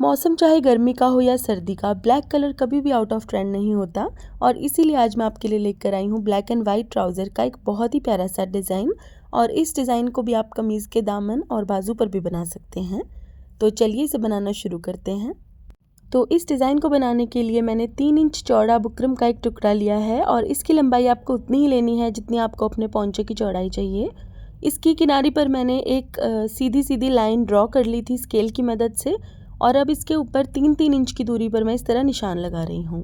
मौसम चाहे गर्मी का हो या सर्दी का, ब्लैक कलर कभी भी आउट ऑफ ट्रेंड नहीं होता। और इसीलिए आज मैं आपके लिए लेकर आई हूँ ब्लैक एंड वाइट ट्राउज़र का एक बहुत ही प्यारा सा डिज़ाइन। और इस डिज़ाइन को भी आप कमीज़ के दामन और बाजू पर भी बना सकते हैं। तो चलिए इसे बनाना शुरू करते हैं। तो इस डिज़ाइन को बनाने के लिए मैंने 3 इंच चौड़ा बुकरम का एक टुकड़ा लिया है और इसकी लंबाई आपको उतनी ही लेनी है जितनी आपको अपने पौंचे की चौड़ाई चाहिए। इसकी किनारी पर मैंने एक सीधी सीधी लाइन ड्रॉ कर ली थी स्केल की मदद से। और अब इसके ऊपर 3-3 इंच की दूरी पर मैं इस तरह निशान लगा रही हूँ।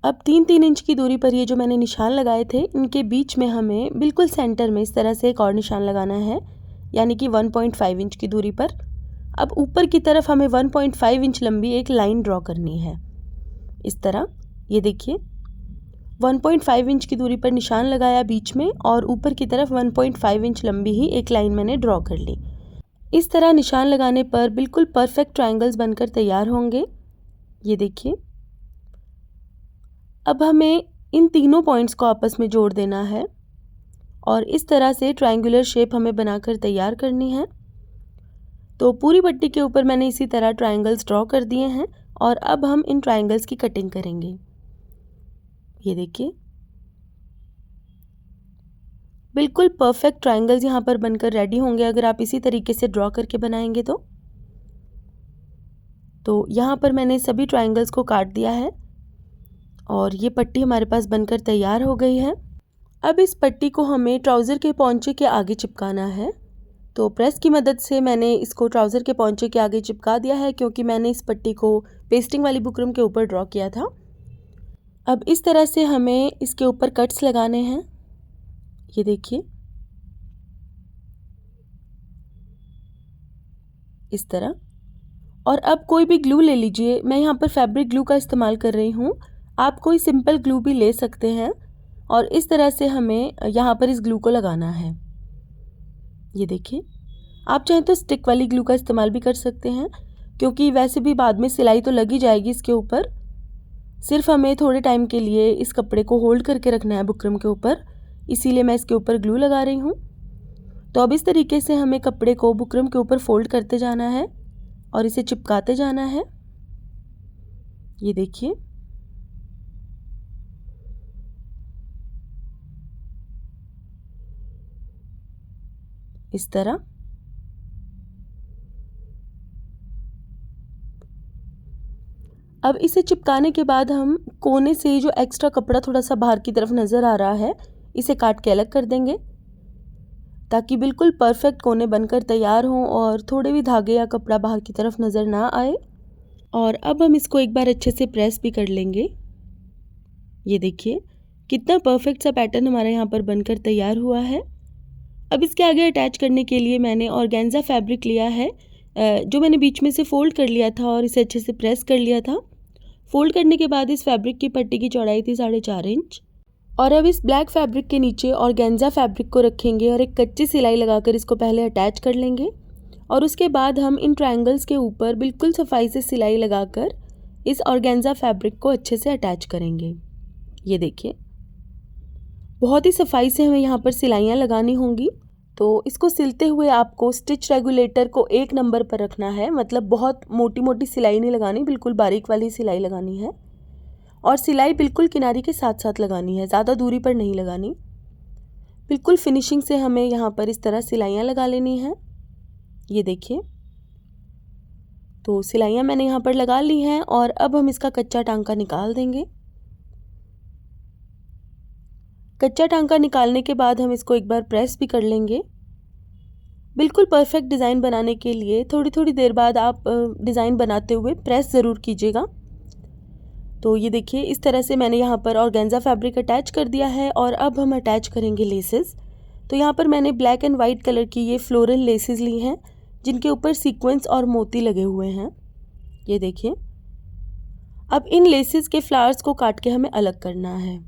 अब 3-3 इंच की दूरी पर ये जो मैंने निशान लगाए थे, इनके बीच में हमें बिल्कुल सेंटर में इस तरह से एक और निशान लगाना है, यानी कि 1.5 इंच की दूरी पर। अब ऊपर की तरफ हमें 1.5 इंच लंबी एक लाइन ड्रॉ करनी है इस तरह। ये देखिए 1.5 इंच की दूरी पर निशान लगाया बीच में और ऊपर की तरफ 1.5 इंच लंबी ही एक लाइन मैंने ड्रॉ कर ली। इस तरह निशान लगाने पर बिल्कुल परफेक्ट ट्रायंगल्स बनकर तैयार होंगे। ये देखिए अब हमें इन तीनों पॉइंट्स को आपस में जोड़ देना है और इस तरह से ट्रायंगुलर शेप हमें बनाकर तैयार करनी है। तो पूरी पट्टी के ऊपर मैंने इसी तरह ट्रायंगल्स ड्रॉ कर दिए हैं और अब हम इन ट्रायंगल्स की कटिंग करेंगे। ये देखिए बिल्कुल परफेक्ट ट्रायंगल्स यहाँ पर बनकर रेडी होंगे अगर आप इसी तरीके से ड्रॉ करके बनाएंगे तो यहाँ पर मैंने सभी ट्रायंगल्स को काट दिया है और ये पट्टी हमारे पास बनकर तैयार हो गई है। अब इस पट्टी को हमें ट्राउज़र के पौंचे के आगे चिपकाना है। तो प्रेस की मदद से मैंने इसको ट्राउज़र के पौंचे के आगे चिपका दिया है क्योंकि मैंने इस पट्टी को पेस्टिंग वाली बुकरम के ऊपर ड्रॉ किया था। अब इस तरह से हमें इसके ऊपर कट्स लगाने हैं। ये देखिए इस तरह। और अब कोई भी ग्लू ले लीजिए, मैं यहाँ पर फैब्रिक ग्लू का इस्तेमाल कर रही हूँ, आप कोई सिंपल ग्लू भी ले सकते हैं। और इस तरह से हमें यहाँ पर इस ग्लू को लगाना है। ये देखिए आप चाहें तो स्टिक वाली ग्लू का इस्तेमाल भी कर सकते हैं क्योंकि वैसे भी बाद में सिलाई तो लगी जाएगी इसके ऊपर। सिर्फ हमें थोड़े टाइम के लिए इस कपड़े को होल्ड करके रखना है बुकरम के ऊपर, इसीलिए मैं इसके ऊपर ग्लू लगा रही हूँ। तो अब इस तरीके से हमें कपड़े को बुकरम के ऊपर फोल्ड करते जाना है और इसे चिपकाते जाना है। ये देखिए इस तरह। अब इसे चिपकाने के बाद हम कोने से जो एक्स्ट्रा कपड़ा थोड़ा सा बाहर की तरफ नज़र आ रहा है, इसे काट के अलग कर देंगे ताकि बिल्कुल परफेक्ट कोने बनकर तैयार हों और थोड़े भी धागे या कपड़ा बाहर की तरफ नज़र ना आए। और अब हम इसको एक बार अच्छे से प्रेस भी कर लेंगे। ये देखिए कितना परफेक्ट सा पैटर्न हमारा यहाँ पर बनकर तैयार हुआ है। अब इसके आगे अटैच करने के लिए मैंने ऑर्गेन्जा फैब्रिक लिया है, जो मैंने बीच में से फ़ोल्ड कर लिया था और इसे अच्छे से प्रेस कर लिया था। फ़ोल्ड करने के बाद इस फैब्रिक की पट्टी की चौड़ाई थी 4.5 इंच। और अब इस ब्लैक फैब्रिक के नीचे ऑर्गेन्जा फैब्रिक को रखेंगे और एक कच्ची सिलाई लगाकर इसको पहले अटैच कर लेंगे और उसके बाद हम इन ट्रायंगल्स के ऊपर बिल्कुल सफाई से सिलाई लगाकर इस ऑर्गेन्जा फैब्रिक को अच्छे से अटैच करेंगे। ये देखिए बहुत ही सफाई से हमें यहाँ पर सिलाइयाँ लगानी होंगी। तो इसको सिलते हुए आपको स्टिच रेगुलेटर को 1 नंबर पर रखना है, मतलब बहुत मोटी मोटी सिलाई नहीं लगानी, बिल्कुल बारीक वाली सिलाई लगानी है। और सिलाई बिल्कुल किनारी के साथ साथ लगानी है, ज़्यादा दूरी पर नहीं लगानी। बिल्कुल फिनिशिंग से हमें यहाँ पर इस तरह सिलाइयाँ लगा लेनी हैं। ये देखिए तो सिलाइयाँ मैंने यहाँ पर लगा ली हैं और अब हम इसका कच्चा टांका निकाल देंगे। कच्चा टांका निकालने के बाद हम इसको एक बार प्रेस भी कर लेंगे। बिल्कुल परफेक्ट डिज़ाइन बनाने के लिए थोड़ी थोड़ी देर बाद आप डिज़ाइन बनाते हुए प्रेस ज़रूर कीजिएगा। तो ये देखिए इस तरह से मैंने यहाँ पर ऑर्गेन्जा फैब्रिक अटैच कर दिया है और अब हम अटैच करेंगे लेसेस। तो यहाँ पर मैंने ब्लैक एंड वाइट कलर की ये फ्लोरल लेसेस ली हैं जिनके ऊपर सीक्वेंस और मोती लगे हुए हैं। ये देखिए अब इन लेसेस के फ्लावर्स को काट के हमें अलग करना है।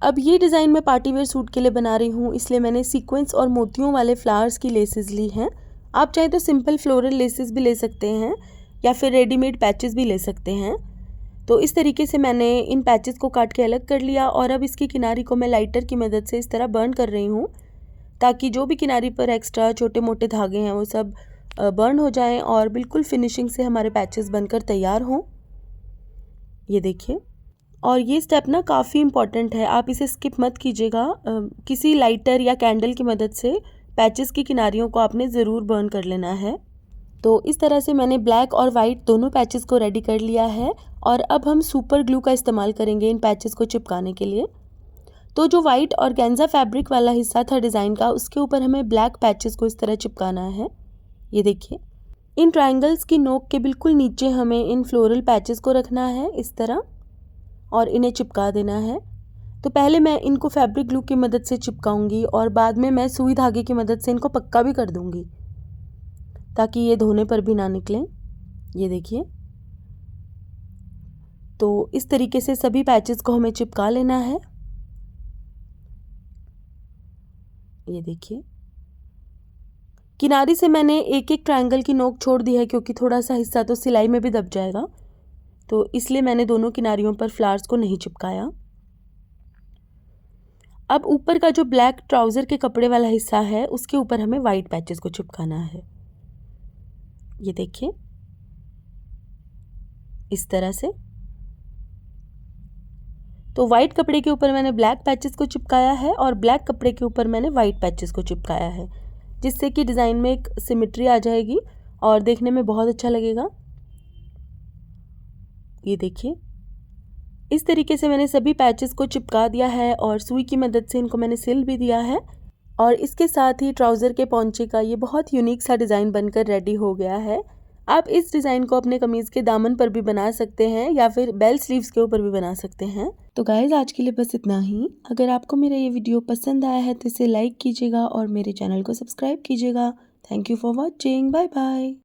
अब ये डिज़ाइन मैं पार्टी वेयर सूट के लिए बना रही हूँ, इसलिए मैंने सीक्वेंस और मोतियों वाले फ्लावर्स की लेसेस ली हैं। आप चाहे तो सिंपल फ्लोरल लेसेस भी ले सकते हैं या फिर रेडीमेड पैचेस भी ले सकते हैं। तो इस तरीके से मैंने इन पैचेस को काट के अलग कर लिया और अब इसकी किनारी को मैं लाइटर की मदद से इस तरह बर्न कर रही हूँ ताकि जो भी किनारी पर एक्स्ट्रा छोटे मोटे धागे हैं वो सब बर्न हो जाएं और बिल्कुल फिनिशिंग से हमारे पैचेस बनकर तैयार हों। ये देखिए, और ये स्टेप ना काफ़ी इम्पॉर्टेंट है, आप इसे स्किप मत कीजिएगा। किसी लाइटर या कैंडल की मदद से पैचेस की किनारियों को आपने ज़रूर बर्न कर लेना है। तो इस तरह से मैंने ब्लैक और वाइट दोनों पैचेस को रेडी कर लिया है और अब हम सुपर ग्लू का इस्तेमाल करेंगे इन पैचेस को चिपकाने के लिए। तो जो वाइट ऑर्गेन्जा फैब्रिक वाला हिस्सा था डिज़ाइन का, उसके ऊपर हमें ब्लैक पैचेस को इस तरह चिपकाना है। ये देखिए, इन ट्रायंगल्स की नोक के बिल्कुल नीचे हमें इन फ्लोरल पैचेस को रखना है इस तरह और इन्हें चिपका देना है। तो पहले मैं इनको फैब्रिक ग्लू की मदद से चिपकाऊंगी और बाद में मैं सुई धागे की मदद से इनको पक्का भी कर दूंगी ताकि ये धोने पर भी ना निकलें। ये देखिए, तो इस तरीके से सभी पैचेस को हमें चिपका लेना है। ये देखिए, किनारी से मैंने एक एक ट्रायंगल की नोक छोड़ दी है क्योंकि थोड़ा सा हिस्सा तो सिलाई में भी दब जाएगा, तो इसलिए मैंने दोनों किनारियों पर फ्लावर्स को नहीं चिपकाया। अब ऊपर का जो ब्लैक ट्राउज़र के कपड़े वाला हिस्सा है उसके ऊपर हमें वाइट पैचेस को चिपकाना है। ये देखिए, इस तरह से। तो वाइट कपड़े के ऊपर मैंने ब्लैक पैचेस को चिपकाया है और ब्लैक कपड़े के ऊपर मैंने वाइट पैचेस को चिपकाया है, जिससे कि डिज़ाइन में एक सिमेट्री आ जाएगी और देखने में बहुत अच्छा लगेगा। ये देखिए, इस तरीके से मैंने सभी पैचेस को चिपका दिया है और सुई की मदद से इनको मैंने सिल भी दिया है और इसके साथ ही ट्राउज़र के पौंचे का ये बहुत यूनिक सा डिज़ाइन बनकर रेडी हो गया है। आप इस डिज़ाइन को अपने कमीज़ के दामन पर भी बना सकते हैं या फिर बेल स्लीव्स के ऊपर भी बना सकते हैं। तो गाइज़, आज के लिए बस इतना ही। अगर आपको मेरा ये वीडियो पसंद आया है तो इसे लाइक कीजिएगा और मेरे चैनल को सब्सक्राइब कीजिएगा। Thank you for watching. Bye bye.